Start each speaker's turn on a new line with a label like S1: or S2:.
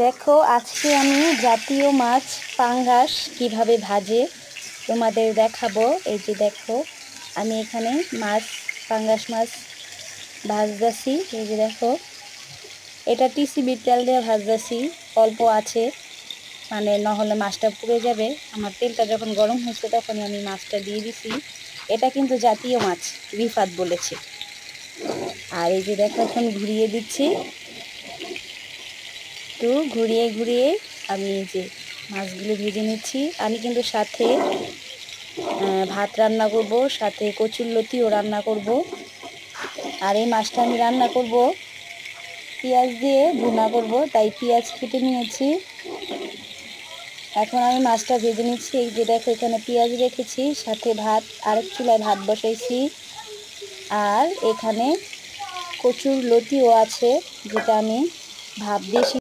S1: দেখো আজকে আমি জাতীয় মাছ পাঙ্গাস কিভাবে ভাজে তোমাদের দেখাবো। এই যে দেখো আমি এখানে পাঙ্গাস মাছ ভাজতেছি। এই যে দেখো এটা টিসিবির তেল দিয়ে ভাজতেছি, অল্প আছে, মানে নহলে মাছটা পুড়ে যাবে। আমার তেলটা যখন গরম হয়েছে তখন আমি মাছটা দিয়ে দিছি। এটা কিন্তু জাতীয় মাছ, রিফাত বলেছে। আর এই যে দেখো এখন ঘুরিয়ে দিচ্ছি, তো ঘুরিয়ে ঘুরিয়ে আমি এই যে মাছগুলো ভেজে নিচ্ছি। আমি কিন্তু সাথে ভাত রান্না করব, সাথে কচুরলতিও রান্না করব। আর এই মাছটা আমি রান্না করব পেঁয়াজ দিয়ে ভুনা করব, তাই পেঁয়াজ কেটে নিয়েছি। এখন আমি মাছটা ভেজে নিচ্ছি। এই যে দেখো এখানে পেঁয়াজ রেখেছি, সাথে ভাত, আরেক চুলায় ভাত বসাইছি। আর এখানে কচুরলতিও আছে, যেটা আমি ভাপ দিয়ে